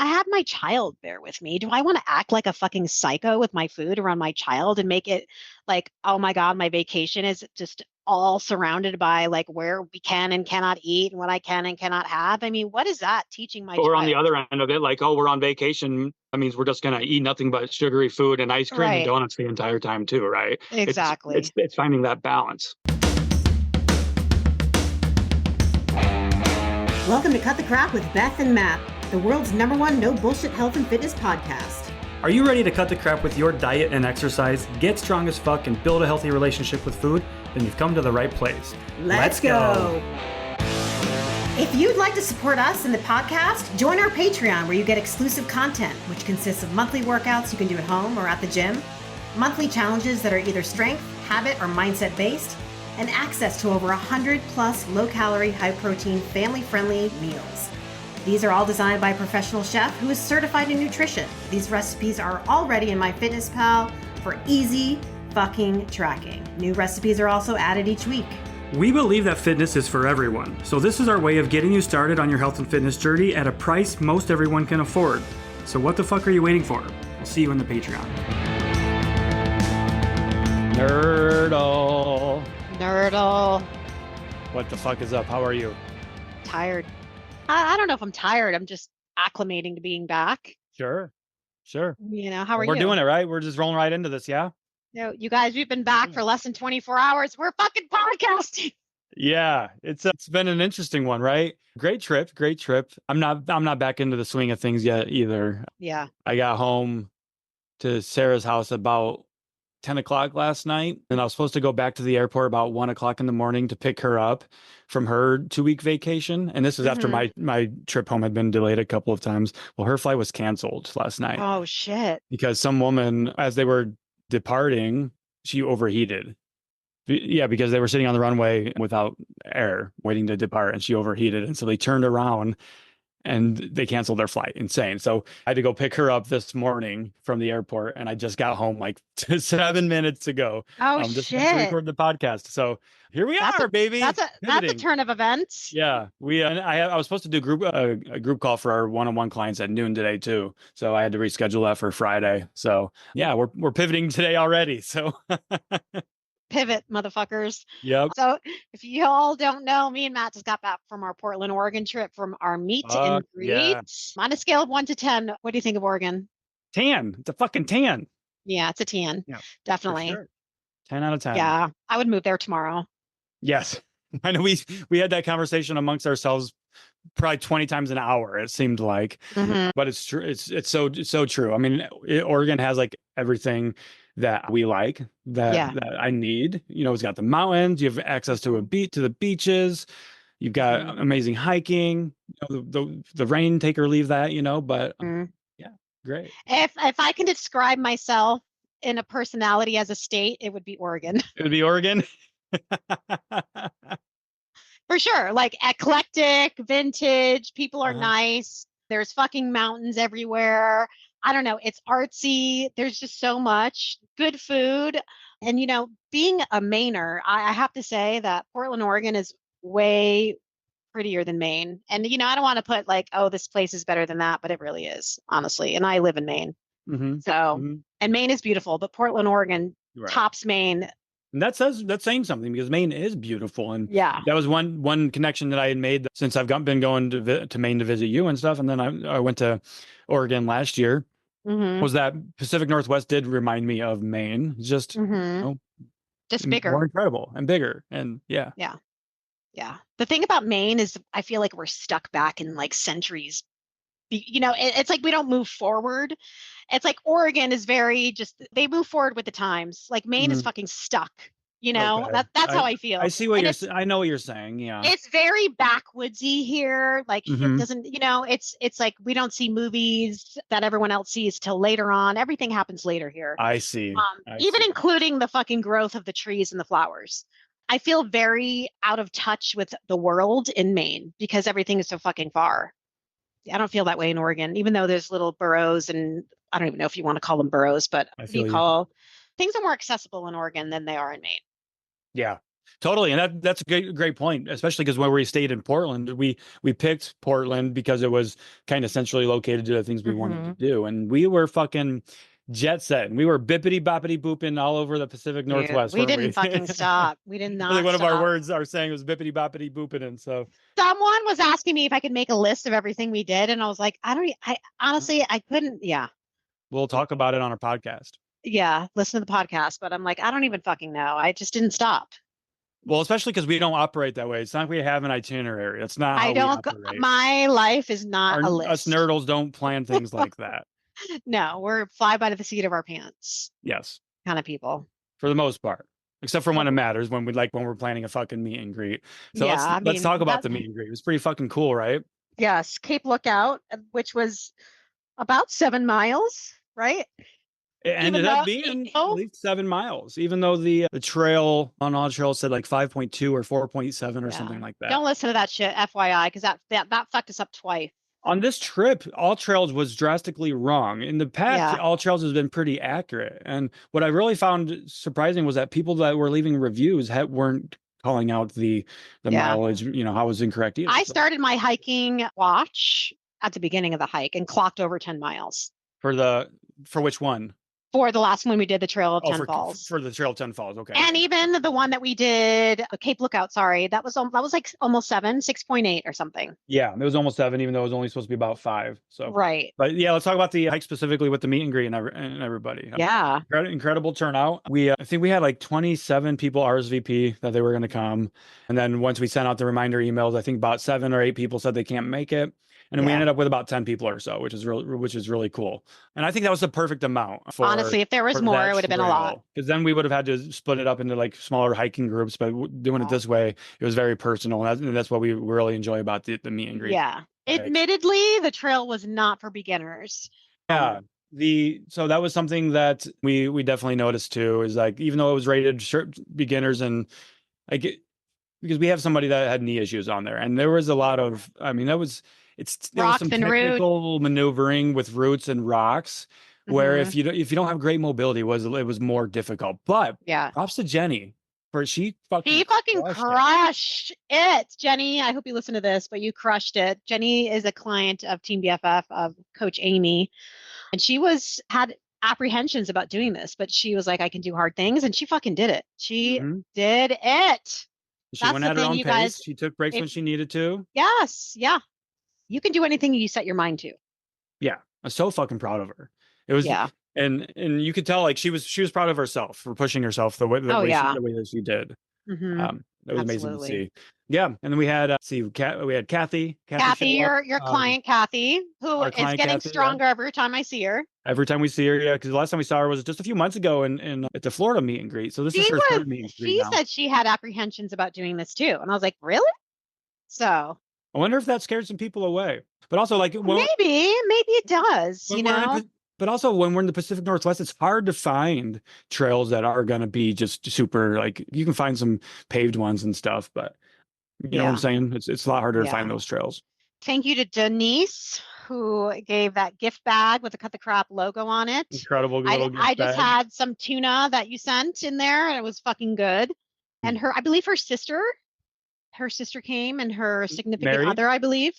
I have my child there with me. Do I want to act like a fucking psycho with my food around my child and make it like, oh my God, my vacation is just all surrounded by like where we can and cannot eat and what I can and cannot have? I mean, what is that teaching my Or on the child? other end of it, like, oh, we're on vacation. That means we're just going to eat nothing but sugary food and ice cream and Right. donuts the entire time too, right? Exactly. It's finding that balance. Welcome to Cut the Crap with Beth and Matt, the world's #1 no bullshit health and fitness podcast. Are you ready to cut the crap with your diet and exercise, get strong as fuck, and build a healthy relationship with food? Then you've come to the right place. Let's go. If you'd like to support us in the podcast, join our Patreon where you get exclusive content, which consists of monthly workouts you can do at home or at the gym, monthly challenges that are either strength, habit, or mindset based, and access to over 100 plus low-calorie, high-protein, family-friendly meals. These are all designed by a professional chef who is certified in nutrition. These recipes are already in MyFitnessPal for easy fucking tracking. New recipes are also added each week. We believe that fitness is for everyone, so this is our way of getting you started on your health and fitness journey at a price most everyone can afford. So what the fuck are you waiting for? We'll see you in the Patreon. Nerdle. Nerdle. What the fuck is up? How are you? Tired. I don't know if I'm tired. I'm just acclimating to being back. Sure. You know, how are We're you? doing it, right? We're just rolling right into this, yeah? You guys, we've been back for less than 24 hours. We're fucking podcasting. Yeah, it's been an interesting one, right? Great trip. I'm not back into the swing of things yet either. Yeah. I got home to Sarah's house about 10 o'clock last night, and I was supposed to go back to the airport about 1 o'clock in the morning to pick her up from her 2-week vacation. And this is after my trip home had been delayed a couple of times. Well, her flight was canceled last night. Oh, shit. Because some woman, as they were departing, she overheated. Yeah, because they were sitting on the runway without air, waiting to depart, and she overheated. And so they turned around and they canceled their flight. Insane. So I had to go pick her up this morning from the airport, and I just got home like 7 minutes ago. Oh, Just shit. to record the podcast. So here we are, baby. That's a turn of events. Yeah, I was supposed to do a group call for our one-on-one clients at noon today too. So I had to reschedule that for Friday. So yeah, we're pivoting today already. So Pivot, motherfuckers. Yep. So if you all don't know, me and Matt just got back from our Portland, Oregon trip from our meet and greet. Yeah. On a scale of 1 to 10, what do you think of Oregon? 10. It's a fucking 10. Yeah, it's a 10. Yeah, definitely. Sure. 10 out of 10. Yeah, I would move there tomorrow. Yes. I know we had that conversation amongst ourselves probably 20 times an hour, it seemed like. But it's true. It's so true. I mean, Oregon has like everything that we like, that I need. You know, it's got the mountains, you have access to the beaches, you've got amazing hiking, you know, the rain, take or leave that, you know, but yeah, great. If I can describe myself in a personality as a state, it would be Oregon. It would be Oregon. For sure. Like eclectic, vintage, people are nice. There's fucking mountains everywhere. I don't know. It's artsy. There's just so much good food. And, you know, being a Mainer, I have to say that Portland, Oregon is way prettier than Maine. And, you know, I don't want to put like, oh, this place is better than that, but it really is, honestly. And I live in Maine. And Maine is beautiful, but Portland, Oregon tops Maine. And that's saying something, because Maine is beautiful. And yeah, that was one connection that I had made since I've been going to Maine to visit you and stuff. And then I went to Oregon last year. Was that Pacific Northwest did remind me of Maine, just you know, just bigger, more incredible and bigger. And yeah. The thing about Maine is I feel like we're stuck back in like centuries. You know, it's like we don't move forward. It's like Oregon is very they move forward with the times. Like Maine is fucking stuck. You know, that's how I feel. I see what I know what you're saying. Yeah. It's very backwoodsy here. Like it doesn't, you know, it's like we don't see movies that everyone else sees till later on. Everything happens later here. I see. Including the fucking growth of the trees and the flowers. I feel very out of touch with the world in Maine because everything is so fucking far. I don't feel that way in Oregon, even though there's little boroughs, and I don't even know if you want to call them boroughs, but things are more accessible in Oregon than they are in Maine. Yeah, Totally. And that's a great point, especially because when we stayed in Portland, we picked Portland because it was kind of centrally located to the things we wanted to do. And we were fucking jet set. And we were bippity boppity booping all over the Pacific Dude, Northwest. we Weren't didn't fucking stop. We did I not think one of our stop. words, our saying was bippity boppity booping. And so Someone was asking me if I could make a list of everything we did. And I was like, I honestly, I couldn't. Yeah. we'll talk about it on our podcast. Yeah. Listen to the podcast. But I'm like, I don't even fucking know. I just didn't stop. Well, especially because we don't operate that way. It's not like we have an itinerary. That's not how I don't, we operate. my life is not a Us list. nerdles don't plan things like that. No, we're fly by the seat of our pants Yes. kind of people. For the most part. Except for when it matters, when we're planning a fucking meet and greet. So Yeah, let's talk about the meet and greet. It was pretty fucking cool, right? Yes, Cape Lookout, which was about 7 miles, right? It ended up being at least 7 miles, even though the trail on all trails said like 5.2 or 4.7 or something like that. Don't listen to that shit, FYI, because that fucked us up twice. On this trip, All Trails was drastically wrong. In the past, All Trails has been pretty accurate. And what I really found surprising was that people that were leaving reviews weren't calling out the mileage, how it was incorrect either. I started my hiking watch at the beginning of the hike and clocked over 10 miles. For which one? For the last one we did, the Trail of 10 Falls. For the Trail of 10 Falls, okay. And even the one that we did, Cape Lookout, sorry, that was like almost 7, 6.8 or something. Yeah, it was almost 7, even though it was only supposed to be about 5. So right. But yeah, let's talk about the hike specifically with the meet and greet and everybody. Yeah. Incredible turnout. I think we had like 27 people RSVP that they were going to come. And then once we sent out the reminder emails, I think about 7 or 8 people said they can't make it. And then we ended up with about 10 people or so, which is really cool. And I think that was the perfect amount. Honestly, if there was more, it would have been a lot. Because then we would have had to split it up into like smaller hiking groups. But doing it this way, it was very personal. And that's what we really enjoy about the meet and greet. Yeah. Admittedly, the trail was not for beginners. Yeah. So that was something that we definitely noticed too, is like, even though it was rated beginners, and because we have somebody that had knee issues on there, and there was a lot of, there was some technical maneuvering with roots and rocks where if you don't have great mobility, it was more difficult. But props to Jenny for she fucking crushed it. Jenny, I hope you listen to this, but you crushed it. Jenny is a client of Team BFF of Coach Amy, and she had apprehensions about doing this, but she was like, I can do hard things, and she fucking did it. She did it. She went at her own pace. She took breaks when she needed to. Yes. Yeah. You can do anything you set your mind to. Yeah. I'm so fucking proud of her. It was, and you could tell like she was proud of herself for pushing herself the way that she did. That was amazing to see. Yeah. And then we had we had Kathy. Kathy, your client Kathy, who is getting stronger every time I see her. Every time we see her, yeah, because the last time we saw her was just a few months ago in at the Florida meet and greet. So this is her third meet and greet. She said she had apprehensions about doing this too, and I was like, really? So I wonder if that scared some people away. But also, like, maybe it does. But also, when we're in the Pacific Northwest, it's hard to find trails that are going to be just super. Like, you can find some paved ones and stuff, but you know what I'm saying? It's a lot harder to find those trails. Thank you to Denise, who gave that gift bag with the Cut the Crap logo on it. Incredible. I just had some tuna that you sent in there, and it was fucking good. And I believe her sister came, and her significant other, I believe,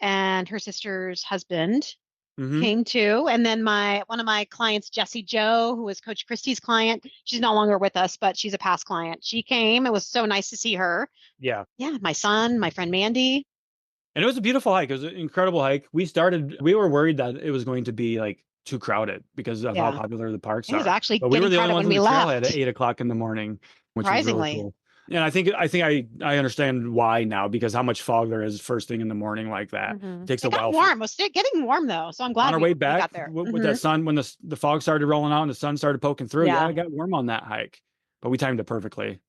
and her sister's husband came too. And then one of my clients, Jessie Joe, who was Coach Christie's client, she's no longer with us, but she's a past client. She came. It was so nice to see her. Yeah. My son, my friend Mandy. And it was a beautiful hike. It was an incredible hike. We were worried that it was going to be like too crowded because of how popular the parks are. It was actually but we were the only ones on the trail at left. 8:00 in the morning, which was Surprisingly. really cool. And I think I understand why now, because how much fog there is first thing in the morning like that. It takes a while. Warm. It was getting warm though, so I'm glad on our way back got there. with that sun, when the fog started rolling out and the sun started poking through. Yeah, it got warm on that hike, but we timed it perfectly.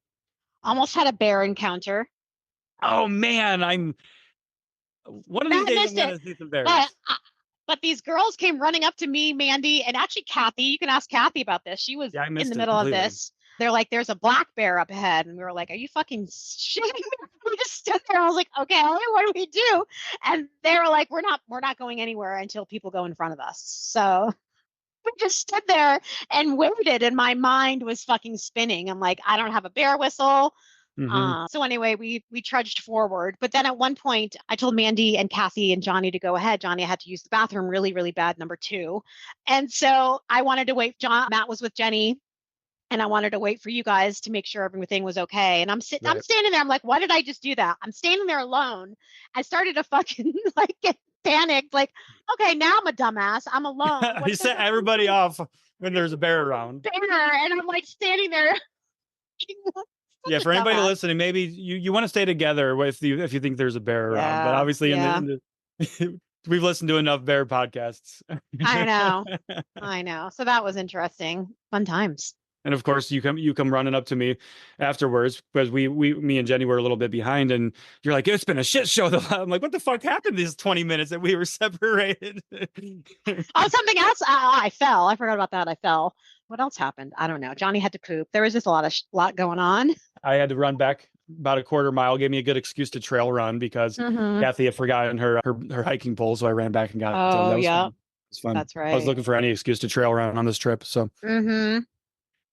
Almost had a bear encounter. Oh man, one of these days I'm gonna see some bears. But these girls came running up to me, Mandy, and actually Kathy. You can ask Kathy about this. She was in the middle of this. They're like, there's a black bear up ahead. And we were like, are you fucking shitting me? We just stood there. I was like, okay, what do we do? And they were like, we're not going anywhere until people go in front of us. So we just stood there and waited. And my mind was fucking spinning. I'm like, I don't have a bear whistle. So anyway, we trudged forward. But then at one point, I told Mandy and Kathy and Johnny to go ahead. Johnny had to use the bathroom really, really bad, number 2. And so I wanted to wait. Matt was with Jenny. And I wanted to wait for you guys to make sure everything was okay. And I'm standing there. I'm like, why did I just do that? I'm standing there alone. I started to fucking like get panicked. Like, okay, now I'm a dumbass. I'm alone. You set everybody off when there's a bear around. And I'm like standing there. Yeah, for anybody listening, maybe you want to stay together if you think there's a bear around. But obviously, we've listened to enough bear podcasts. I know. So that was interesting. Fun times. And of course, you come running up to me afterwards because me and Jenny were a little bit behind, and you're like, it's been a shit show. I'm like, what the fuck happened these 20 minutes that we were separated? Something else. I fell. I forgot about that. I fell. What else happened? I don't know. Johnny had to poop. There was just a lot going on. I had to run back about a quarter mile. Gave me a good excuse to trail run because Kathy had forgotten her hiking pole, so I ran back and got it. So that was fun. It was fun. That's right. I was looking for any excuse to trail run on this trip. So.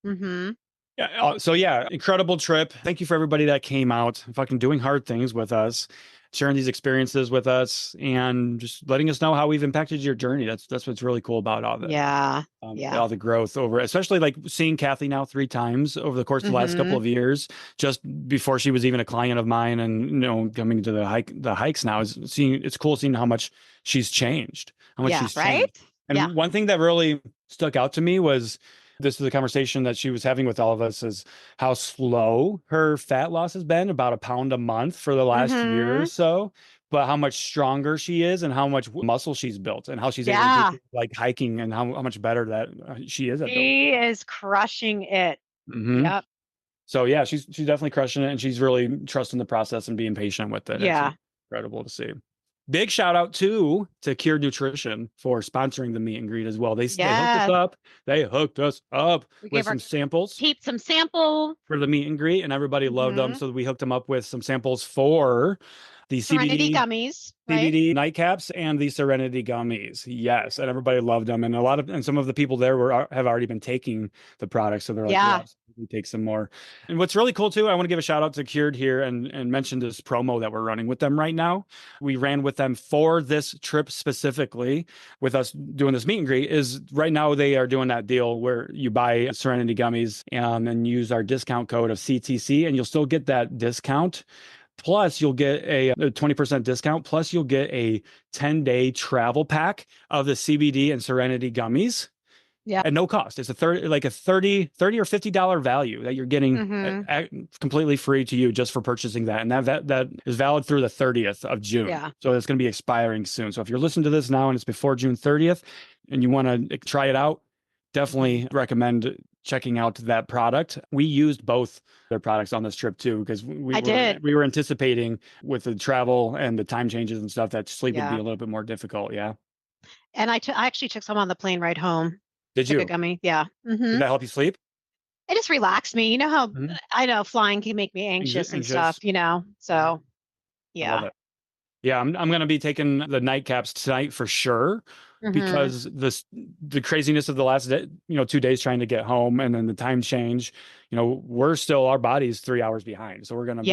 Yeah. So yeah, incredible trip. Thank you for everybody that came out, fucking doing hard things with us, sharing these experiences with us, and just letting us know how we've impacted your journey. That's what's really cool about all that. All the growth over, especially like seeing Kathy now 3 times over the course of the last couple of years, just before she was even a client of mine, and coming to the hikes now it's cool seeing how much she's changed, how much she's changed. And one thing that really stuck out to me was, this is a conversation that she was having with all of us, is how slow her fat loss has been, about 1 pound a month for the last year or so, but how much stronger she is and how much muscle she's built and how she's able to do, like hiking, and how much better that she is at it. She is crushing it. Yep. So yeah, she's definitely crushing it, and she's really trusting the process and being patient with it. Yeah. It's incredible to see. Big shout out to Cured Nutrition for sponsoring the meet and greet as well. They hooked us up. They hooked us up with some samples. Keep some sample for the meet and greet, and everybody loved them. So we hooked them up with some samples for the Serenity gummies, CBD nightcaps, and the Serenity gummies. Yes, and everybody loved them, and some of the people there have already been taking the product, so they're like, we take some more. And what's really cool too, I want to give a shout out to Cured here and mention this promo that we're running with them right now. We ran with them for this trip specifically, with us doing this meet and greet. Is right now they are doing that deal where you buy Serenity gummies and use our discount code of CTC, and you'll still get that discount. Plus, you'll get a 20% discount. Plus, you'll get a 10-day travel pack of the CBD and Serenity gummies. Yeah, at no cost. It's a $30 or $50 value that you're getting completely free to you just for purchasing that. And that is valid through the 30th of June. Yeah. So it's going to be expiring soon. So if you're listening to this now and it's before June 30th and you want to try it out, definitely recommend checking out that product. We used both their products on this trip too, because we were anticipating with the travel and the time changes and stuff that sleep would be a little bit more difficult. Yeah. And I actually took some on the plane ride home. Did you? A gummy. Yeah. Did that help you sleep? It just relaxed me. You know how I know flying can make me anxious and stuff, so yeah. Yeah, I'm going to be taking the nightcaps tonight for sure, because the craziness of the last day, 2 days trying to get home, and then the time change, our body's 3 hours behind. So we're going to be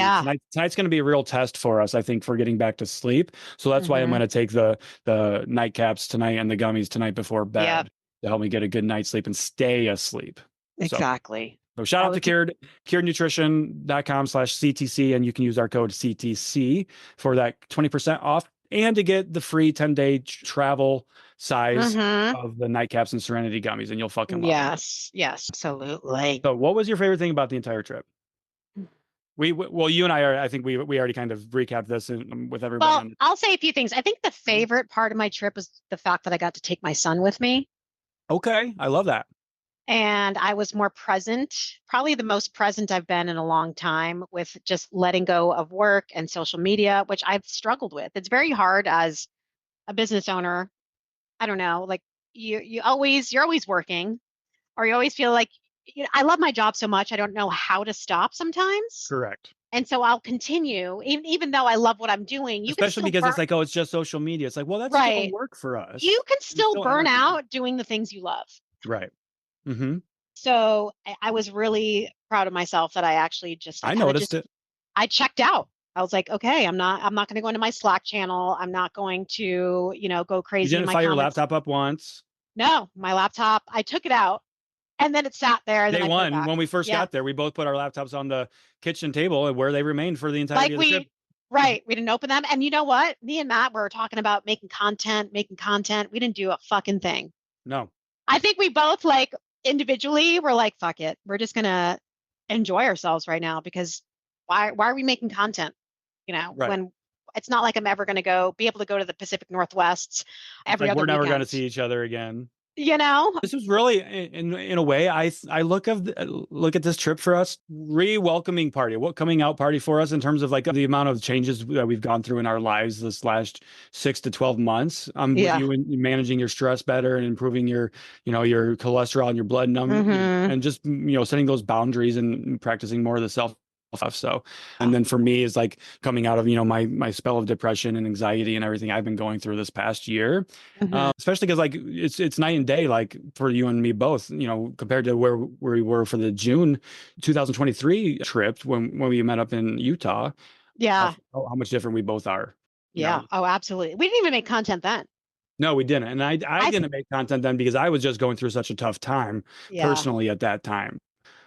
tonight's going to be a real test for us, I think, for getting back to sleep. So that's why I'm going to take the nightcaps tonight and the gummies tonight before bed to help me get a good night's sleep and stay asleep. Exactly. So shout out to curednutrition.com/CTC, and you can use our code CTC for that 20% off and to get the free 10-day travel size of the nightcaps and Serenity gummies, and you'll fucking love it. Yes, absolutely. So what was your favorite thing about the entire trip? You and I think we already kind of recapped this with everybody. Well, I'll say a few things. I think the favorite part of my trip was the fact that I got to take my son with me. Okay, I love that. And I was more present, probably the most present I've been in a long time, with just letting go of work and social media, which I've struggled with. It's very hard as a business owner. I don't know, like you're always working, or you always feel like, I love my job so much, I don't know how to stop sometimes. Correct. And so I'll continue, even though I love what I'm doing. Especially because it's like, it's just social media. It's like, well, that's still work for us. You can still burn out doing the things you love. Right. So I was really proud of myself that I actually just I noticed it. I checked out. I was like, okay, I'm not going to go into my Slack channel. I'm not going to, go You crazy in didn't my fire your comments. laptop up once. No, my laptop, I took it out and then it sat there and Day then I put it one, back. when we first Yeah. got there, we both put our laptops on the kitchen table and where they remained for the entirety of the trip. Right. We didn't open them. And you know what? Me and Matt were talking about making content. We didn't do a fucking thing. No. I think we both like individually were like, fuck it. We're just gonna enjoy ourselves right now because why are we making content? Right. When it's not like I'm ever gonna be able to go to the Pacific Northwest every like other we're never weekend. going to see each other again. This was really in a way I look at this trip for us re-welcoming party, what coming out party for us in terms of like the amount of changes that we've gone through in our lives this last 6 to 12 months. With you and managing your stress better and improving your your cholesterol and your blood number and just setting those boundaries and practicing more of the self stuff. So, and then for me is like coming out of my spell of depression and anxiety and everything I've been going through this past year, especially because like it's night and day, like for you and me both, compared to where we were for the June 2023 trip when we met up in Utah. Yeah. How much different we both are. Yeah. Oh, absolutely. We didn't even make content then. No, we didn't. And I didn't make content then because I was just going through such a tough time personally at that time.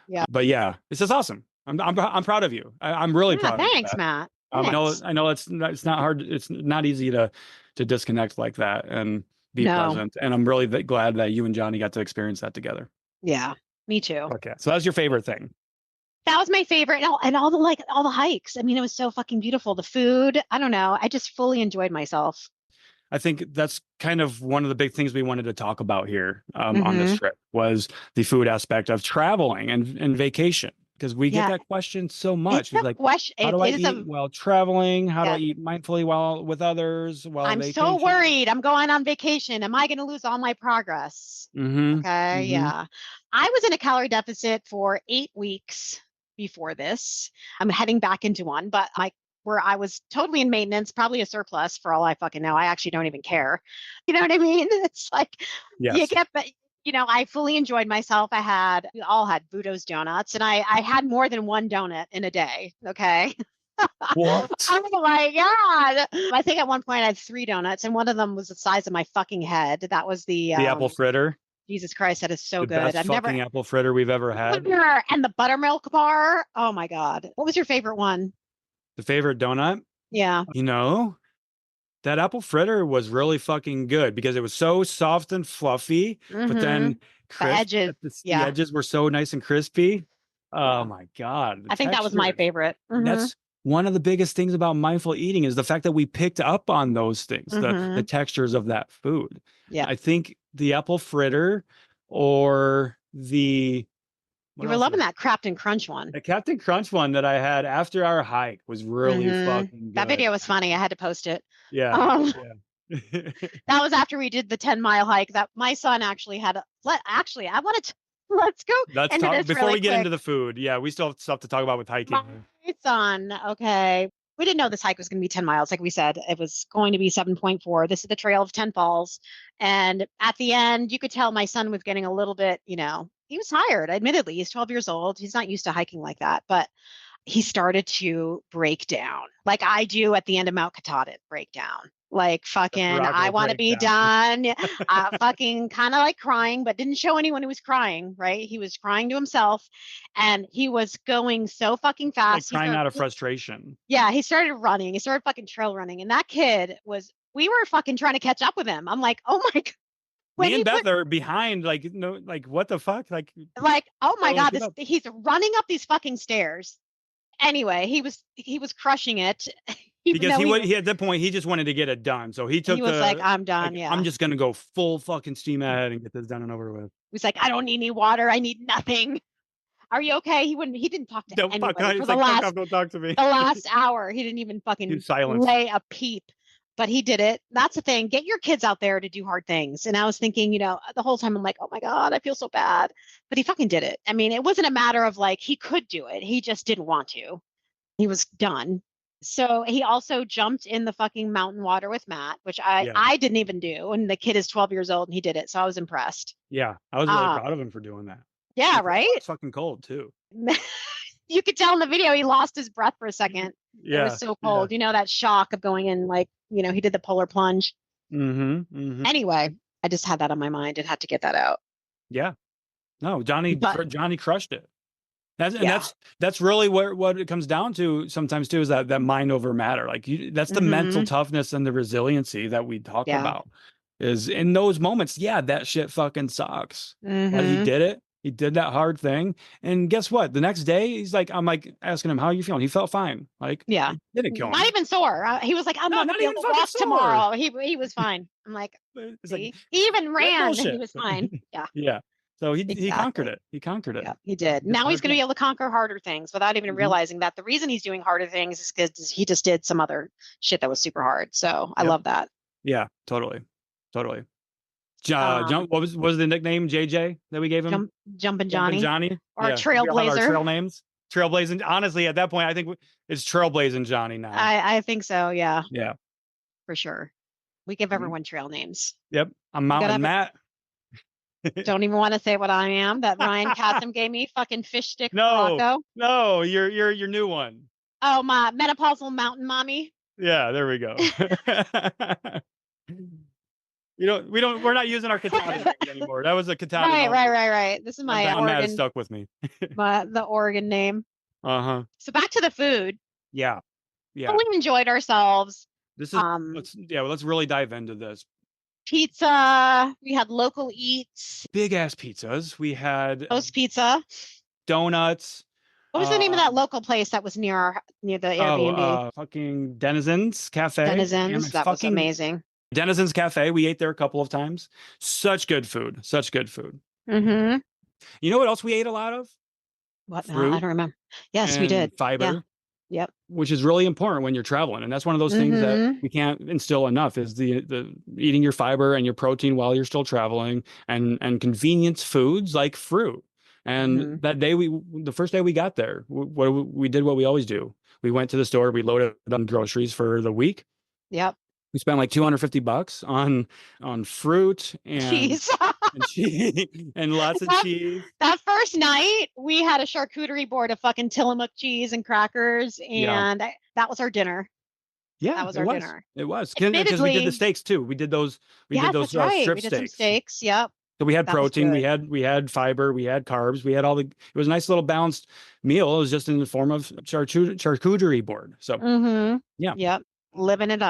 Yeah. But yeah, it's just awesome. I'm proud of you. I'm really proud. Thanks, Matt. Thanks. I know it's not hard. It's not easy to disconnect like that and be present. And I'm really glad that you and Johnny got to experience that together. Yeah, me too. Okay, so that's your favorite thing. That was my favorite, and all the hikes. I mean, it was so fucking beautiful. The food, I don't know. I just fully enjoyed myself. I think that's kind of one of the big things we wanted to talk about here on this trip was the food aspect of traveling and vacation. Because we get that question so much. It's like, how do I eat while traveling? How do I eat mindfully while with others? I'm so worried. I'm going on vacation. Am I going to lose all my progress? Okay. Yeah. I was in a calorie deficit for 8 weeks before this. I'm heading back into one, but where I was totally in maintenance, probably a surplus for all I fucking know. I actually don't even care. You know what I mean? It's like, you get, I fully enjoyed myself. We all had Budo's donuts, and I had more than one donut in a day. Okay. What? Oh my God. I think at one point I had 3 donuts, and one of them was the size of my fucking head. That was the apple fritter. Jesus Christ, that is so the good. Best fucking apple fritter we've ever had. And the buttermilk bar. Oh my God. What was your favorite one? The favorite donut? Yeah. That apple fritter was really fucking good because it was so soft and fluffy, but then crisp. The edges, the edges were so nice and crispy. Oh my God. I think that was my favorite. That's one of the biggest things about mindful eating is the fact that we picked up on those things, the textures of that food. Yeah. I think the apple fritter or you were loving that Captain Crunch one. The Captain Crunch one that I had after our hike was really fucking good. That video was funny. I had to post it. Yeah. That was after we did the 10-mile hike that my son actually had. Let's go. Before we get into the food. Yeah, we still have stuff to talk about with hiking. My son. Okay. We didn't know this hike was going to be 10 miles. Like we said, it was going to be 7.4. This is the Trail of 10 Falls. And at the end, you could tell my son was getting a little bit, he was tired. Admittedly, he's 12 years old. He's not used to hiking like that, but he started to break down like I do at the end of Mount Katahdin, break down. Like fucking, I want to be done. Fucking kind of like crying, but didn't show anyone who was crying, right? He was crying to himself and he was going so fucking fast. Like crying out of frustration. Yeah, he started running. He started fucking trail running. And that kid we were fucking trying to catch up with him. I'm like, oh my God. Me and Beth are behind, like, no, like, what the fuck? Like, oh my God, he's running up these fucking stairs. Anyway, he was crushing it. Because he at that point he just wanted to get it done, so he was like, I'm done. Yeah, I'm just gonna go full fucking steam ahead and get this done and over with. He's like, I don't need any water. I need nothing. Are you okay? He didn't talk to anybody for don't talk to me. The last hour. He didn't even fucking lay a peep. But he did it. That's the thing. Get your kids out there to do hard things. And I was thinking, the whole time I'm like, oh my God, I feel so bad. But he fucking did it. I mean, it wasn't a matter of like he could do it. He just didn't want to. He was done. So he also jumped in the fucking mountain water with Matt, which I didn't even do. And the kid is 12 years old and he did it. So I was impressed. Yeah. I was really proud of him for doing that. Yeah. Right. It's fucking cold too. you could tell in the video he lost his breath for a second. It was so cold. You know, that shock of going in, like, you know, he did the polar plunge. Anyway, I just had that on my mind and had to get that out. Yeah. No, Johnny crushed it. That's really what it comes down to sometimes too, is that mind over matter. Like that's the mental toughness and the resiliency that we talk about. Is in those moments, that shit fucking sucks. But he did it. He did that hard thing. And guess what? The next day, I'm like asking him, how are you feeling? He felt fine. Like, it didn't kill him. Not even sore. He was like, I'm not even walk tomorrow. He was fine. I'm like, see? He even ran and he was fine. Yeah. Yeah. So he conquered it. He conquered it. Yeah, he did. Now he's going to be able to conquer harder things without even realizing that the reason he's doing harder things is because he just did some other shit that was super hard. So I love that. Yeah, totally. What was the nickname JJ that we gave him? Jumpin' Johnny. Or Trailblazer. Our trail names. Trailblazing. Honestly, at that point, I think it's Trailblazing Johnny now. I think so. Yeah. Yeah. For sure. We give everyone trail names. Yep. I'm Mountain Matt. Don't even want to say what I am. That Ryan Kassem gave me, fucking fish stick. No, your new one. Oh, my menopausal mountain mommy. Yeah, there we go. We're not using our katana anymore. That was a katana. Right. This is my Oregon. Matt stuck with me. The Oregon name. So back to the food. Yeah. We enjoyed ourselves. This is let's really dive into this. Pizza. We had local eats. Big ass pizzas. We had Post Pizza. Donuts. What was the name of that local place that was near the Airbnb? Fucking Denizens Cafe. Denizens. That was amazing. Denizens Cafe. We ate there a couple of times. Such good food. Mm-hmm. You know what else we ate a lot of? What? No, I don't remember. Yes, we did. Fiber. Yeah. Yep. Which is really important when you're traveling. And that's one of those things that we can't instill enough is the eating your fiber and your protein while you're still traveling, and convenience foods like fruit. And that day the first day we got there, we did what we always do. We went to the store, we loaded on groceries for the week. Yep. We spent like $250 on fruit and cheese. and lots of cheese. That first night, we had a charcuterie board of fucking Tillamook cheese and crackers, and that was our dinner. Yeah, that was our dinner. It was because we did the steaks too. We did those. Strip steaks. Some steaks. Yep. So we had protein, we had fiber, we had carbs, we had all it was a nice little balanced meal. It was just in the form of charcuterie board. So Yep. Living it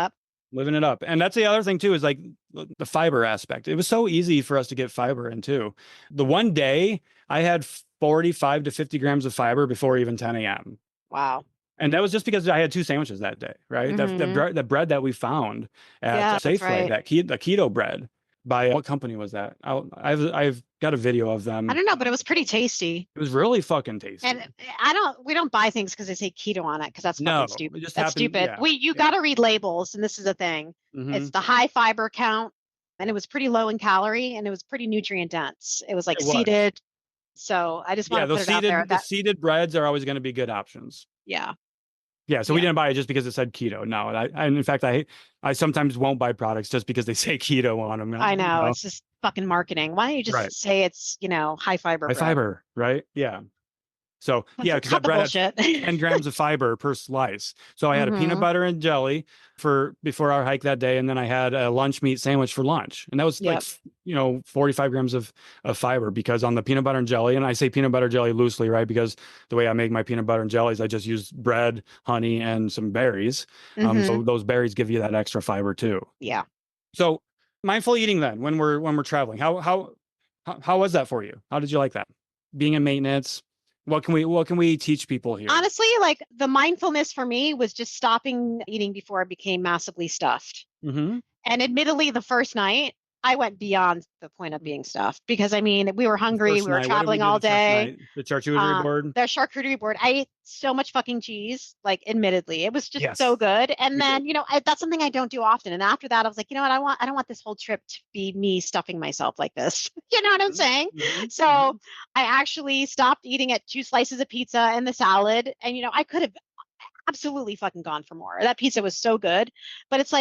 up. And that's the other thing too, is like the fiber aspect. It was so easy for us to get fiber in too. The one day I had 45 to 50 grams of fiber before even 10 a.m. Wow. And that was just because I had 2 sandwiches that day, right? The bread that we found at Safeway, the keto bread. By what company was that? I've got a video of them. I don't know, but it was pretty tasty. It was really fucking tasty. And we don't buy things because they say keto on it, because that's fucking stupid. That's stupid. Yeah, you got to read labels, and this is the thing. It's the high fiber count, and it was pretty low in calorie, and it was pretty nutrient dense. It was seeded. So I just want to put it out there. The seeded breads are always going to be good options. Yeah. Yeah, so we didn't buy it just because it said keto. No, in fact, I sometimes won't buy products just because they say keto on them. I know. It's just fucking marketing. Why don't you just say it's, high fiber? High fiber, right? Yeah. So because that bread had 10 grams of fiber per slice. So I had a peanut butter and jelly before our hike that day, and then I had a lunch meat sandwich for lunch, and that was 45 grams of fiber, because on the peanut butter and jelly, and I say peanut butter jelly loosely, right? Because the way I make my peanut butter and jellies, I just use bread, honey, and some berries. So those berries give you that extra fiber too. Yeah. So mindful eating then when we're traveling, how was that for you? How did you like that? Being in maintenance. What can we teach people here? Honestly, the mindfulness for me was just stopping eating before I became massively stuffed. And admittedly, the first night, I went beyond the point of being stuffed, because we were hungry. We were traveling all day. The charcuterie board. The charcuterie board. I ate so much fucking cheese. Admittedly, it was just so good. And then, that's something I don't do often. And after that, I was like, you know what? I don't want this whole trip to be me stuffing myself like this. You know what I'm saying? So I actually stopped eating at 2 slices of pizza and the salad. And, I could have absolutely fucking gone for more. That pizza was so good. But it's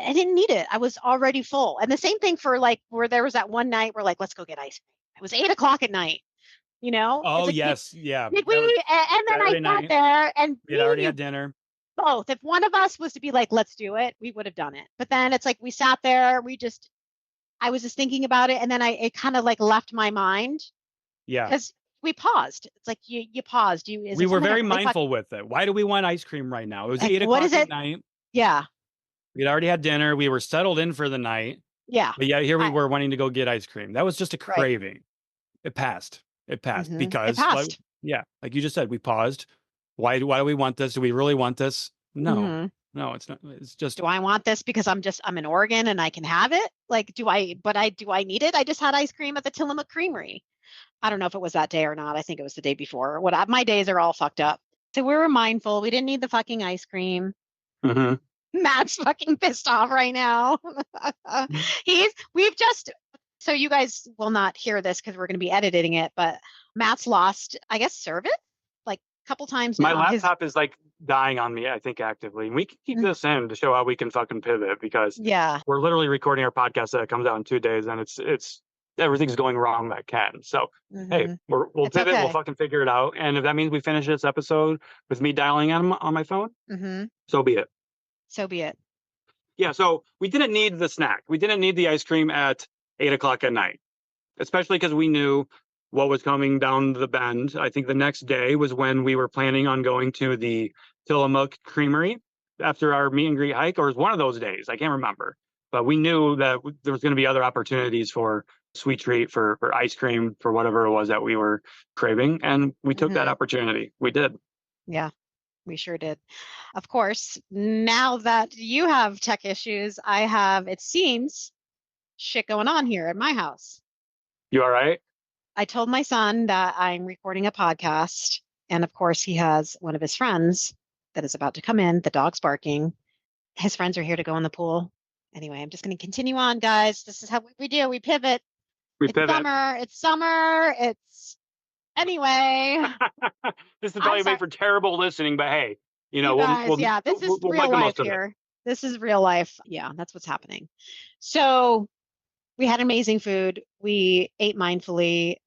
I didn't need it. I was already full. And the same thing for where there was that one night where let's go get ice cream. It was 8 o'clock at night. You know? Oh, It's like, yes. Yeah. and then I Saturday got night. there and We had already had dinner. both. If one of us was to be like, let's do it, we would have done it. But then it's like we sat there, I was just thinking about it, and then it kind of like left my mind Yeah. because we paused. It's like you paused. We were very mindful with it. Why do we want ice cream right now? It was like, 8:00 at night. Yeah. We'd already had dinner. We were settled in for the night. Yeah. But yeah, here we were wanting to go get ice cream. That was just a Right. craving. It passed. It passed because It passed. like you just said, we paused. Why do we want this? Do we really want this? No. No, it's not. It's just, do I want this because I'm in Oregon and I can have it? Like, do I need it? I just had ice cream at the Tillamook Creamery. I don't know if it was that day or not. I think it was the day before. My days are all fucked up. So we were mindful. We didn't need the fucking ice cream. Matt's fucking pissed off right now. So you guys will not hear this because we're going to be editing it, but Matt's lost, I guess, service like a couple times now. My laptop is like dying on me, I think, actively. We can keep this in to show how we can fucking pivot because we're literally recording our podcast that comes out in 2 days and it's everything's going wrong that can. So hey, we'll pivot, okay. We'll fucking figure it out. And if that means we finish this episode with me dialing on my phone, so be it. So be it. Yeah, so we didn't need the snack. We didn't need the ice cream at 8:00 at night, especially because we knew what was coming down the bend. I think the next day was when we were planning on going to the Tillamook Creamery after our meet and greet hike, or it was one of those days. I can't remember. But we knew that there was going to be other opportunities for sweet treat, for ice cream, for whatever it was that we were craving. And we took that opportunity. We did. Yeah, we sure did. Of course, now that you have tech issues, I have, it seems, shit going on here at my house. You all right? I told my son that I'm recording a podcast. And of course, he has one of his friends that is about to come in. The dog's barking. His friends are here to go in the pool. Anyway, I'm just going to continue on, guys. This is how we do. We pivot. It's summer. Anyway. This is probably made for terrible listening, but hey, you know, this is real life here. This is real life. Yeah, that's what's happening. So we had amazing food. We ate mindfully.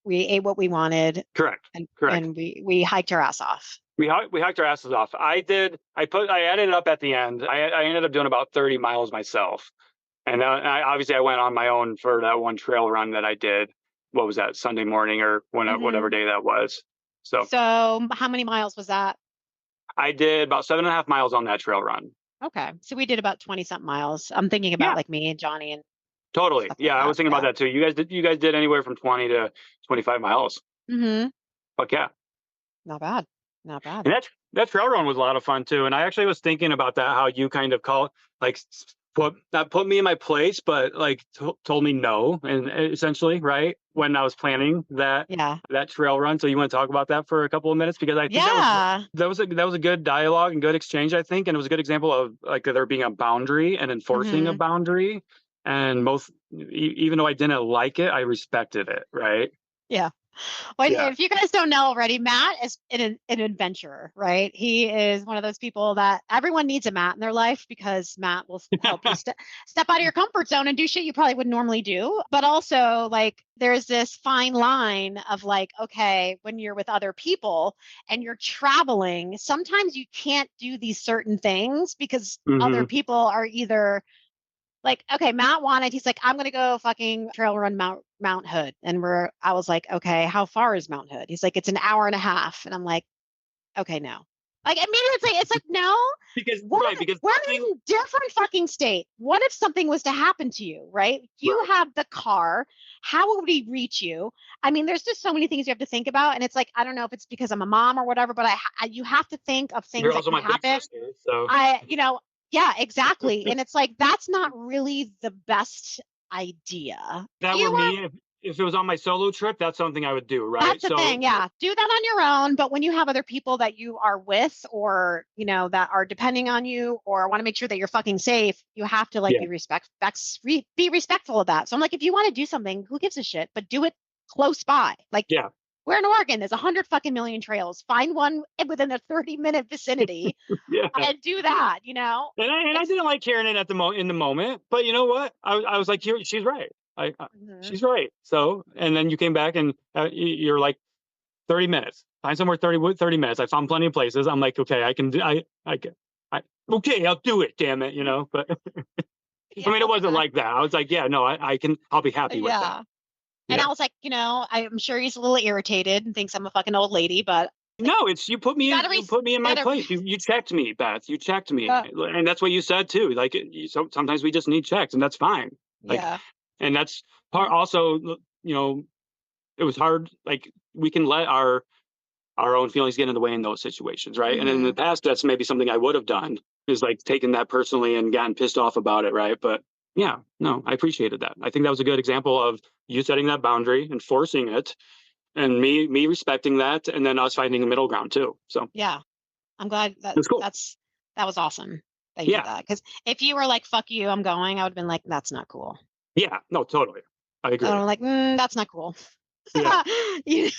We ate what we wanted. Correct. And we hiked our ass off. We hiked our asses off. I added it up at the end. I ended up doing about 30 miles myself. And obviously I went on my own for that one trail run that I did. What was that, Sunday morning or whatever day that was. So how many miles was that? I did about 7.5 miles on that trail run. Okay. So we did about 20-something miles. I'm thinking about like me and Johnny and totally. Yeah, I was thinking about that too. You guys did anywhere from 20 to 25 miles. Fuck yeah. Not bad. Not bad. And that trail run was a lot of fun too. And I actually was thinking about that, how you kind of not put me in my place, but like told me no, and essentially, right, when I was planning that trail run. So you want to talk about that for a couple of minutes, because I think that was a good dialogue and good exchange, I think, and it was a good example of like there being a boundary and enforcing a boundary, and even though I didn't like it, I respected it, right? Yeah. Well, if you guys don't know already, Matt is an adventurer, right? He is one of those people that everyone needs a Matt in their life, because Matt will help you step out of your comfort zone and do shit you probably would normally do. But also, like, there's this fine line of like, okay, when you're with other people and you're traveling, sometimes you can't do these certain things because other people are either like, okay, he's like, I'm going to go fucking trail run Mount Hood. And I was like, okay, how far is Mount Hood? He's like, it's an hour and a half. And I'm like, okay, no. Like, immediately it's like, no. Because we're in a different fucking state. What if something was to happen to you, right? You have the car. How would we reach you? I mean, there's just so many things you have to think about. And it's like, I don't know if it's because I'm a mom or whatever, but you have to think of things that can happen. Big sister, so. Yeah, exactly. And it's like, that's not really the best idea. That were me. If it was on my solo trip, that's something I would do, right? That's the thing, yeah. Do that on your own. But when you have other people that you are with, or, that are depending on you, or want to make sure that you're fucking safe, you have to be respectful of that. So I'm like, if you want to do something, who gives a shit? But do it close by. Like, we're in Oregon. There's 100 fucking million trails. Find one within a 30-minute vicinity and do that, And I didn't like hearing it in the moment, but you know what? I was like, she's right. She's right. So, and then you came back and you're like 30 minutes. Find somewhere 30 minutes. I found plenty of places. I'm like, okay, I can do. Okay, I'll do it. Damn it, But I mean, it wasn't like that. I was like, yeah, no, I can. I'll be happy with that. And I was like, I'm sure he's a little irritated and thinks I'm a fucking old lady, but no, it's you put me in my place. You checked me, Beth. You checked me, and that's what you said too. Like, sometimes we just need checks, and that's fine. Like, and that's part. Also, it was hard. Like, we can let our own feelings get in the way in those situations, right? And in the past, that's maybe something I would have done, is like taken that personally and gotten pissed off about it, right? But yeah, no, I appreciated that. I think that was a good example of you setting that boundary, enforcing it, and me respecting that, and then us finding a middle ground too. So yeah, I'm glad that cool. that was awesome that you did that. Because if you were like, "Fuck you, I'm going," I would have been like, "That's not cool." Yeah, no, totally, I agree. I'm like, that's not cool. Yeah. You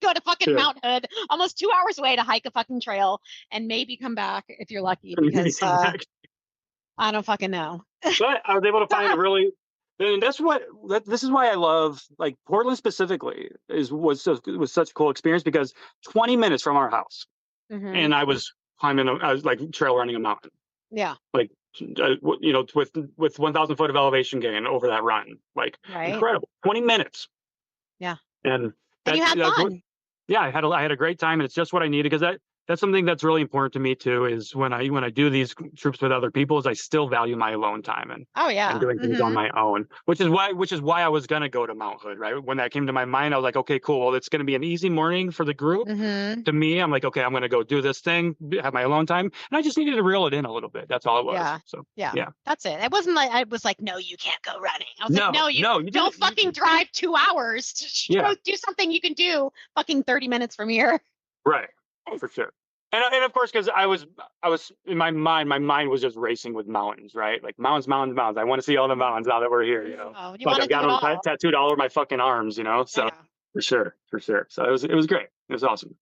go to fucking Mount Hood, almost 2 hours away to hike a fucking trail, and maybe come back if you're lucky, because I don't fucking know. But I was able to find a really, and this is why I love, like, Portland specifically was such a cool experience, because 20 minutes from our house, and I was like trail running a mountain. Yeah. Like, with 1,000 foot of elevation gain over that run, like, incredible. 20 minutes. Yeah. And you had fun. Yeah, I had a great time, and it's just what I needed, because that's something that's really important to me too, is when I do these trips with other people, is I still value my alone time and doing things on my own, which is why I was going to go to Mount Hood, right? When that came to my mind, I was like, okay, cool. Well, it's going to be an easy morning for the group. To me, I'm like, okay, I'm going to go do this thing, have my alone time. And I just needed to reel it in a little bit. That's all it was. Yeah. So yeah. That's it. It wasn't like, I was like, no, you can't go running. I was like, no, you don't fucking drive 2 hours to do something you can do fucking 30 minutes from here. Right. For sure. And of course, because I was in my mind was just racing with mountains, right? Like, mountains. I want to see all the mountains now that we're here, Oh, I've got them tattooed all over my fucking arms, So for sure. So it was great. It was awesome.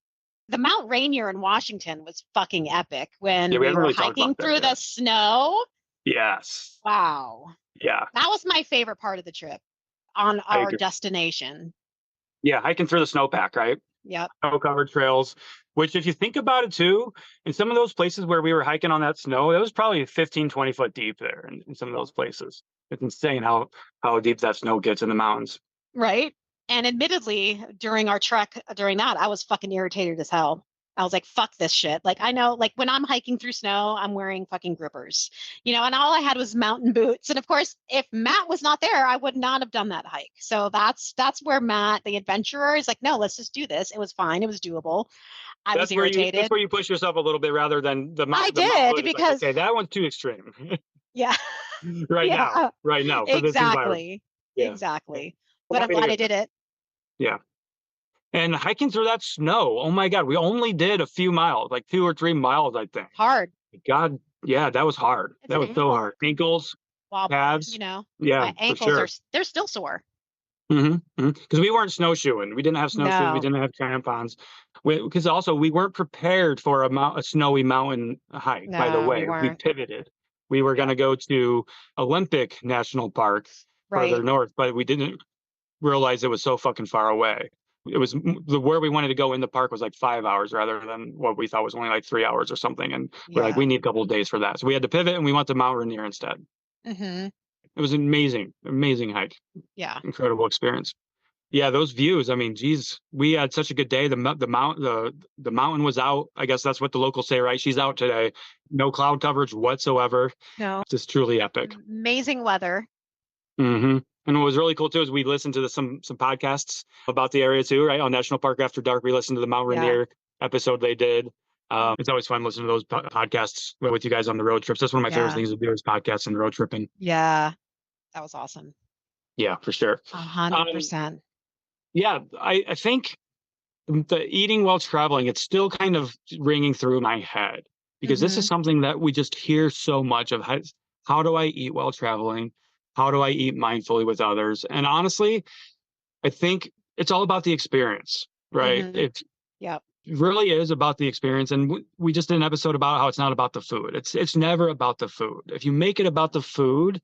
The Mount Rainier in Washington was fucking epic when we were really hiking through the snow. Yes. Wow. Yeah. That was my favorite part of the trip on our destination. Yeah, hiking through the snowpack, right? Yep. Snow-covered trails, which, if you think about it too, in some of those places where we were hiking on that snow, it was probably 15, 20 foot deep there in some of those places. It's insane how deep that snow gets in the mountains. Right. And admittedly, during our trek, I was fucking irritated as hell. I was like, fuck this shit. Like, I know, like, when I'm hiking through snow, I'm wearing fucking grippers, and all I had was mountain boots. And of course, if Matt was not there, I would not have done that hike. So that's where Matt, the adventurer, is like, no, let's just do this. It was fine. It was doable. I was irritated. That's where you push yourself a little bit, rather than the mountain. I did, because like, okay, that one's too extreme. Yeah. Right now. Exactly. Exactly. But I'm glad I did it. Yeah. And hiking through that snow, oh my God, we only did a few miles, like 2 or 3 miles, I think. Hard. God, yeah, that was hard. That was so hard. Ankles, calves. Yeah, my ankles they're still sore. Because we weren't snowshoeing. We didn't have snowshoes. No. We didn't have crampons. Because also we weren't prepared for a snowy mountain hike, by the way. We pivoted. We were going to go to Olympic National Park further north, but we didn't realize it was so fucking far away. It was where we wanted to go in the park was like 5 hours rather than what we thought was only like 3 hours or something. And we're like, we need a couple of days for that. So we had to pivot, and we went to Mount Rainier instead. It was an amazing hike. Yeah. Incredible experience. Yeah. Those views. I mean, geez, we had such a good day. The mountain was out. I guess that's what the locals say, right? She's out today. No cloud coverage whatsoever. No. It's just truly epic. Amazing weather. And what was really cool too is we listened to some podcasts about the area too, right? On National Park After Dark, we listened to the Mount Rainier episode they did. It's always fun listening to those podcasts with you guys on the road trips. That's one of my favorite things to do, is podcasts and road tripping. Yeah, that was awesome. Yeah, for sure. 100%. Yeah, I think the eating while traveling, it's still kind of ringing through my head, because this is something that we just hear so much of. How do I eat while traveling? How do I eat mindfully with others? And honestly, I think it's all about the experience, right? It really is about the experience. And we just did an episode about how it's not about the food. It's never about the food. If you make it about the food,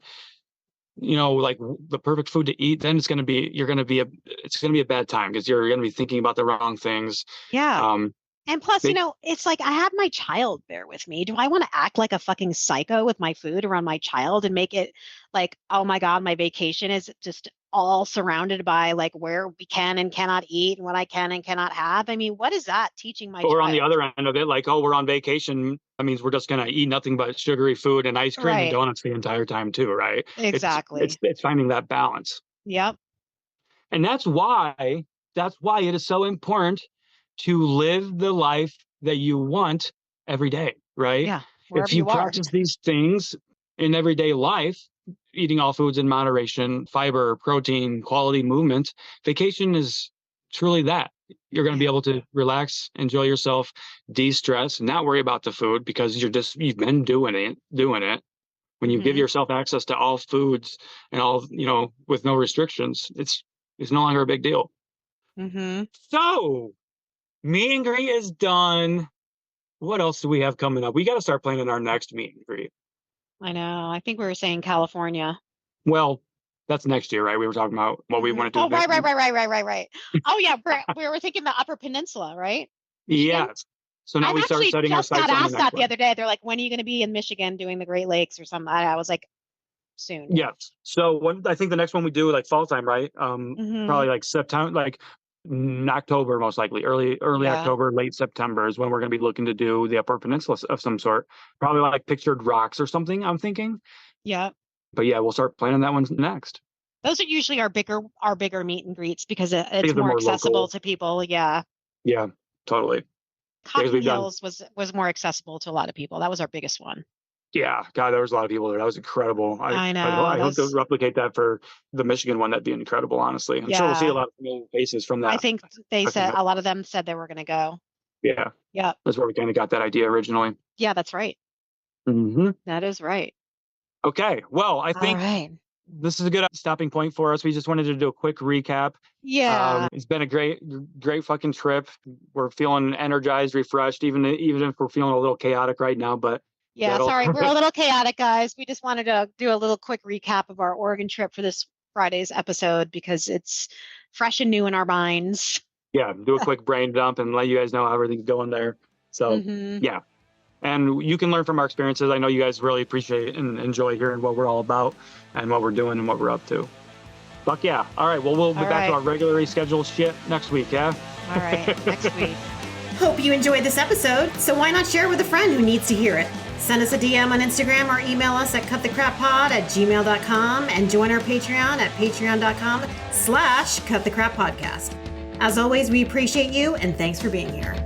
like the perfect food to eat, then it's going to be a bad time because you're going to be thinking about the wrong things. Yeah. And plus, it's like I have my child there with me. Do I want to act like a fucking psycho with my food around my child and make it like, oh my God, my vacation is just all surrounded by like where we can and cannot eat and what I can and cannot have? I mean, what is that teaching my child? Or on the other end of it, like, oh, we're on vacation. That means we're just going to eat nothing but sugary food and ice cream and donuts the entire time too, right? Exactly. It's finding that balance. Yep. And that's why it is so important to live the life that you want every day, right? Yeah. If you practice these things in everyday life, eating all foods in moderation, fiber, protein, quality movement, vacation is truly that. You're going to be able to relax, enjoy yourself, de-stress, not worry about the food because you've been doing it. When you give yourself access to all foods and all, with no restrictions, it's no longer a big deal. So meet and greet is done. What else do we have coming up? We got to start planning our next meet and greet. I know. I think we were saying California. Well, that's next year, right? We were talking about what we want to do. Oh, right. Oh, yeah. We were thinking the Upper Peninsula, right? Yes. So now we start setting our sights on the next one. I just got asked that the other day. They're like, when are you going to be in Michigan doing the Great Lakes or something? I was like, soon. Yes. So I think the next one we do like fall time, right? Probably like September, like October, most likely early October, late September is when we're going to be looking to do the Upper Peninsula of some sort. Probably like Pictured Rocks or something, I'm thinking. Yeah. But yeah, we'll start planning that one next. Those are usually our bigger meet and greets because it's more accessible local to people. Yeah. Yeah, totally. Cotton Hills was more accessible to a lot of people. That was our biggest one. Yeah, God, there was a lot of people there. That was incredible. I know. I hope to replicate that for the Michigan one. That'd be incredible, honestly. I'm sure we'll see a lot of familiar faces from that. I think they said a lot of them said they were going to go. Yeah. Yeah. That's where we kind of got that idea originally. Yeah, that's right. That is right. Okay. Well, I think this is a good stopping point for us. We just wanted to do a quick recap. Yeah. It's been a great fucking trip. We're feeling energized, refreshed, even if we're feeling a little chaotic right now, but yeah, sorry, we're a little chaotic, guys. We just wanted to do a little quick recap of our Oregon trip for this Friday's episode because it's fresh and new in our minds. Yeah, do a quick brain dump and let you guys know how everything's going there. So, yeah. And you can learn from our experiences. I know you guys really appreciate and enjoy hearing what we're all about and what we're doing and what we're up to. Fuck yeah. All right, well, we'll be back to our regularly scheduled shit next week, yeah? All right, next week. Hope you enjoyed this episode, so why not share with a friend who needs to hear it? Send us a DM on Instagram or email us at cutthecrappod@gmail.com and join our Patreon at patreon.com/cutthecrappodcast. As always, we appreciate you and thanks for being here.